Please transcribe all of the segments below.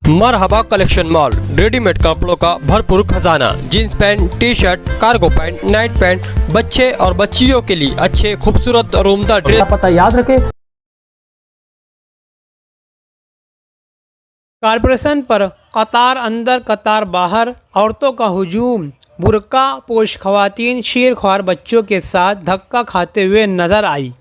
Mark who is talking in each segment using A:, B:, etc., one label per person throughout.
A: मरहबा collection mall, readymade कपड़ों का भरपूर खजाना। Jeans pant, T shirt, cargo pant, night pant, बच्चे और बच्चियों के लिए अच्छे खूबसूरत और उम्दा ड्रेस।
B: पता याद रखे।
C: कारपोरेशन पर कतार अंदर कतार बाहर, औरतों का हुजूम, बुर्का पोश खवातीन शेरख्वार बच्चों के साथ धक्का खाते हुए नजर आई।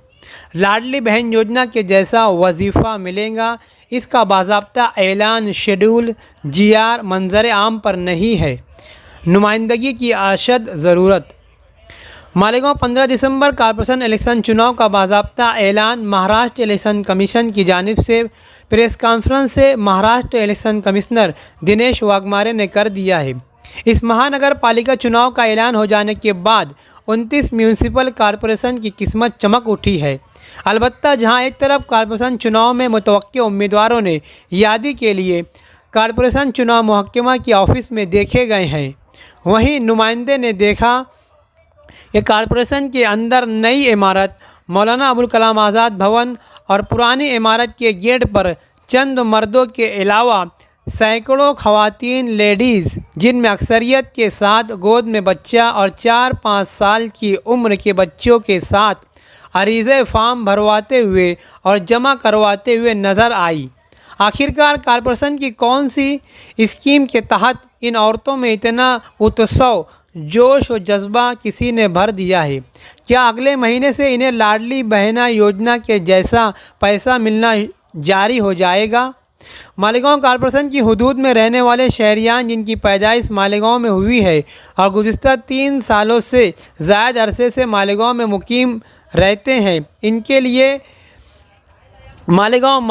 C: लाडली बहन योजना के जैसा वजीफ़ा मिलेगा, इसका बाज़ाब्ता ऐलान शेड्यूल जीआर मंजर आम पर नहीं है। नुमाइंदगी की अशद ज़रूरत। मालेगांव 15 दिसंबर कारपोरेशन इलेक्शन चुनाव का बाज़ाब्ता ऐलान महाराष्ट्र इलेक्शन कमीशन की जानिब से प्रेस कॉन्फ्रेंस से महाराष्ट्र इलेक्शन कमिश्नर दिनेश वाघमारे ने कर दिया है। इस महानगर पालिका चुनाव का ऐलान हो जाने के बाद 29 म्यूनिसिपल कॉरपोरेशन की किस्मत चमक उठी है। अलबत्ता जहां एक तरफ कॉरपोरेशन चुनाव में मुतवक्किल उम्मीदवारों ने यादी के लिए कॉरपोरेशन चुनाव महकमा के ऑफिस में देखे गए हैं, वहीं नुमाइंदे ने देखा कि कॉरपोरेशन के अंदर नई इमारत मौलाना अबुल कलाम आज़ाद भवन और पुरानी इमारत के गेट पर चंद मर्दों के अलावा सैकड़ों खवातीन लेडीज़, जिनमें अक्सरियत के साथ गोद में बच्चा और 4-5 साल की उम्र के बच्चों के साथ अरीज़े फार्म भरवाते हुए और जमा करवाते हुए नज़र आई। आखिरकार कॉरपोरेशन की कौन सी स्कीम के तहत इन औरतों में इतना उत्सव, जोश और जज्बा किसी ने भर दिया है? क्या अगले महीने से इन्हें लाडली बहना योजना के जैसा पैसा मिलना जारी हो जाएगा? मालेगांव कॉरपोरेशन की हुदूद में रहने वाले शहरियान, जिनकी पैदाइश मालेगांव में हुई है और गुज़िश्ता 3 सालों से ज़ायद अरसे से मालेगांव में मुकीम रहते हैं, इनके लिए मालेगांव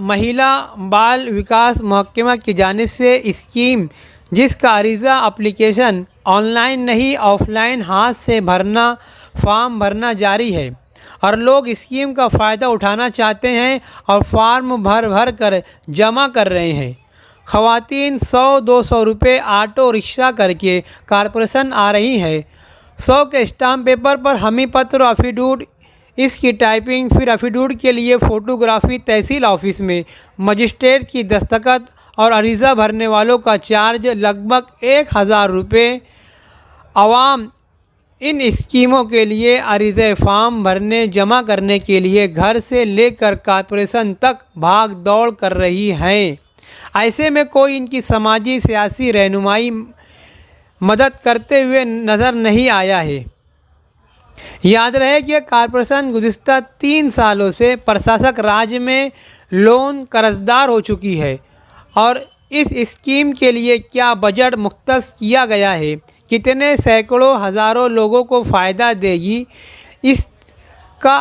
C: महिला बाल विकास महकमा की जानिब से स्कीम, जिसका अरीज़ा एप्लीकेशन ऑनलाइन नहीं ऑफलाइन हाथ से भरना, फॉर्म भरना जारी है और लोग स्कीम का फ़ायदा उठाना चाहते हैं और फॉर्म भर कर जमा कर रहे हैं। ख़वातीन 100-200 रुपये ऑटो रिक्शा करके कॉरपोरेशन आ रही है। 100 के स्टाम्प पेपर पर हमी पत्र और एफिडेविट, इसकी टाइपिंग, फिर एफिडेविट के लिए फ़ोटोग्राफी तहसील ऑफिस में, मजिस्ट्रेट की दस्तखत और अरीज़ा भरने वालों का चार्ज लगभग 1000 रुपये। आवाम इन स्कीमों के लिए अरीज़े फार्म भरने जमा करने के लिए घर से लेकर कॉरपोरेशन तक भाग दौड़ कर रही हैं। ऐसे में कोई इनकी समाजी सियासी रहनुमाई मदद करते हुए नज़र नहीं आया है। याद रहे कि कॉरपोरेशन गुज़िश्ता 3 सालों से प्रशासक राज में लोन कर्जदार हो चुकी है और इस स्कीम के लिए क्या बजट मुख्तस किया गया है, कितने सैकड़ों हज़ारों लोगों को फ़ायदा देगी, इसका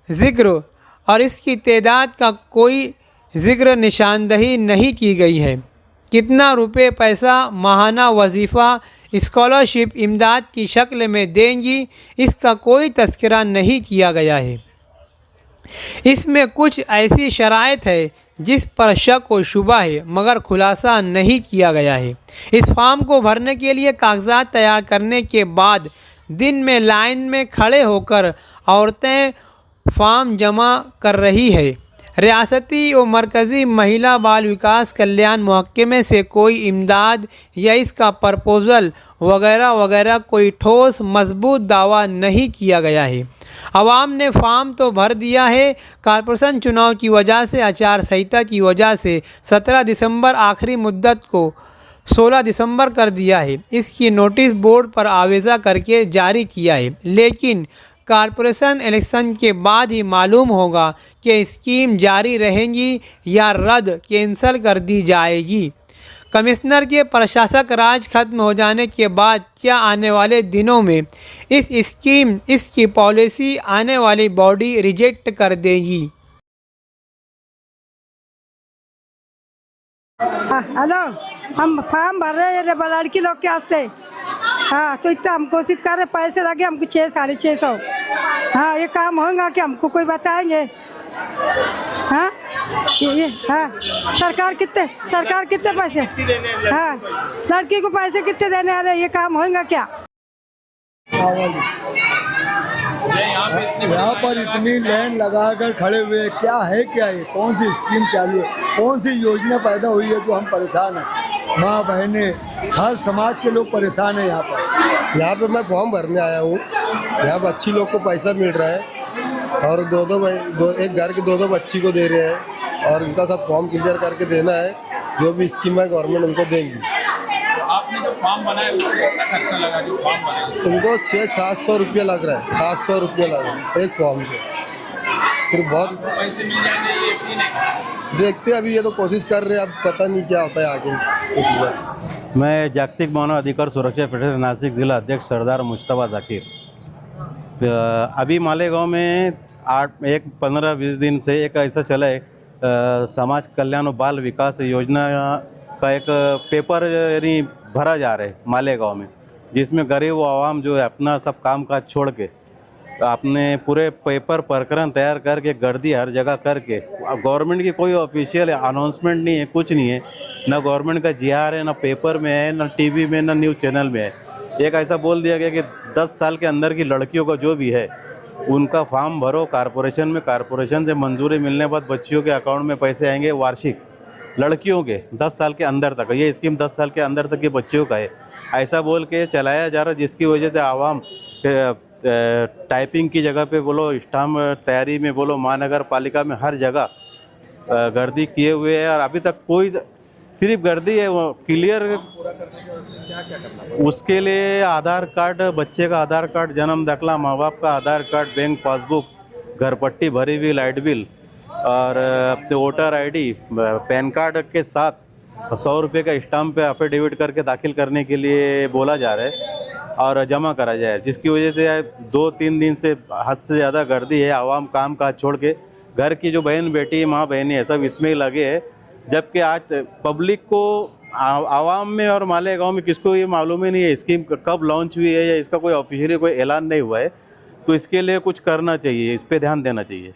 C: ज़िक्र और इसकी तादाद का कोई ज़िक्र निशानदही नहीं की गई है। कितना रुपए पैसा माहाना वजीफ़ा स्कॉलरशिप इमदाद की शक्ल में देंगी, इसका कोई तज़किरा नहीं किया गया है। इसमें कुछ ऐसी शराइत है जिस पर शक व शुबा है, मगर खुलासा नहीं किया गया है। इस फॉर्म को भरने के लिए कागजात तैयार करने के बाद दिन में लाइन में खड़े होकर औरतें फॉर्म जमा कर रही है। रियासती और मरकज़ी महिला बाल विकास कल्याण महकमे से कोई इमदाद या इसका प्रपोज़ल वगैरह वगैरह कोई ठोस मजबूत दावा नहीं किया गया है। आवाम ने फॉर्म तो भर दिया है, कॉरपोरेशन चुनाव की वजह से, आचार संहिता की वजह से 17 दिसंबर आखिरी मुद्दत को 16 दिसंबर कर दिया है। इसकी नोटिस बोर्ड पर आवेज़ा करके जारी किया है, लेकिन कॉरपोरेशन इलेक्शन के बाद ही मालूम होगा कि स्कीम जारी रहेंगी या रद्द कैंसल कर दी जाएगी। कमिश्नर के प्रशासक राज खत्म हो जाने के बाद क्या आने वाले दिनों में इस स्कीम, इसकी पॉलिसी आने वाली बॉडी रिजेक्ट कर देगी?
D: हेलो, हम फॉर्म भर रहे हैं लड़की लोग के वास्ते। हाँ, तो इतना हम कोशिश कर रहे, पैसे लगे हमको 600-650। हाँ, ये काम होगा कि हमको कोई बताएंगे? हाँ, ये हाँ, सरकार कितने पैसे, हाँ, लड़की को पैसे कितने देने आ रहे, ये काम होगा क्या?
B: यहाँ पर इतनी लाइन लगाकर खड़े हुए, क्या है क्या ये, कौन सी स्कीम चालू है, कौन सी योजना पैदा हुई है जो हम परेशान हैं। माँ बहनें, हर समाज के लोग परेशान हैं यहाँ पर।
E: यहाँ पे मैं फॉर्म भरने आया हूँ। यहाँ पर अच्छी लोग को पैसा मिल रहा है और एक घर के दो बच्ची को दे रहे हैं और उनका सब फॉर्म क्लियर करके देना है। जो भी स्कीम है गवर्नमेंट उनको देंगी।
F: आपने जो फॉर्म बनाया उसको कितना खर्चा लगा जो फॉर्म बनाया?
E: उनको 600-700 रुपये लग रहा है, 700 रुपये लग रहा है एक फॉर्म के। फिर बहुत
F: पैसे मिल जाएंगे ये यकीन है।
E: देखते हैं, अभी ये तो कोशिश कर रहे हैं, अब पता नहीं क्या होता है आगे।
G: मैं जागतिक मानव अधिकार सुरक्षा फेडरेशन नासिक जिला अध्यक्ष सरदार मुश्तबा जाकिर। तो अभी मालेगांव में 15-20 दिन से एक ऐसा चला है, समाज कल्याण और बाल विकास योजना का एक पेपर यानी भरा जा रहा है मालेगांव में, जिसमें गरीब आवाम जो है अपना सब काम काज छोड़ के अपने पूरे पेपर प्रकरण तैयार करके गर्दी हर जगह करके, गवर्नमेंट की कोई ऑफिशियल अनाउंसमेंट नहीं है, कुछ नहीं है, ना गवर्नमेंट का जीआर है, ना पेपर में है, ना टीवी में, ना न्यूज़ चैनल में है। एक ऐसा बोल दिया गया कि 10 साल के अंदर की लड़कियों का जो भी है उनका फॉर्म भरो कारपोरेशन में, कारपोरेशन से मंजूरी मिलने के बाद बच्चियों के अकाउंट में पैसे आएंगे वार्षिक, लड़कियों के 10 साल के अंदर तक। ये स्कीम 10 साल के अंदर तक के बच्चियों का है, ऐसा बोल के चलाया जा रहा है, जिसकी वजह से आवाम टाइपिंग की जगह पे बोलो, स्टाम्प तैयारी में बोलो, महानगर पालिका में हर जगह गर्दी किए हुए है। और अभी तक कोई सिर्फ गर्दी है, वो क्लियर उसके लिए आधार कार्ड, बच्चे का आधार कार्ड, जन्म दाखला, माँ बाप का आधार कार्ड, बैंक पासबुक, घर पट्टी भरी हुई, लाइट बिल और वोटर आईडी, पैन कार्ड के साथ 100 रुपये का स्टाम्प पे एफिडेविट करके दाखिल करने के लिए बोला जा रहा है और जमा करा जाए, जिसकी वजह से 2-3 दिन से हद से ज़्यादा गर्दी है। आवाम काम काज छोड़ के घर की जो बहन बेटी, माँ बहनें है, सब इसमें लगे हैं। जबकि आज पब्लिक को, आवाम में और मालेगांव में किसको ये मालूम ही नहीं है स्कीम कब लॉन्च हुई है या इसका कोई ऑफिशियली कोई ऐलान नहीं हुआ है। तो इसके लिए कुछ करना चाहिए, इस पर ध्यान देना चाहिए।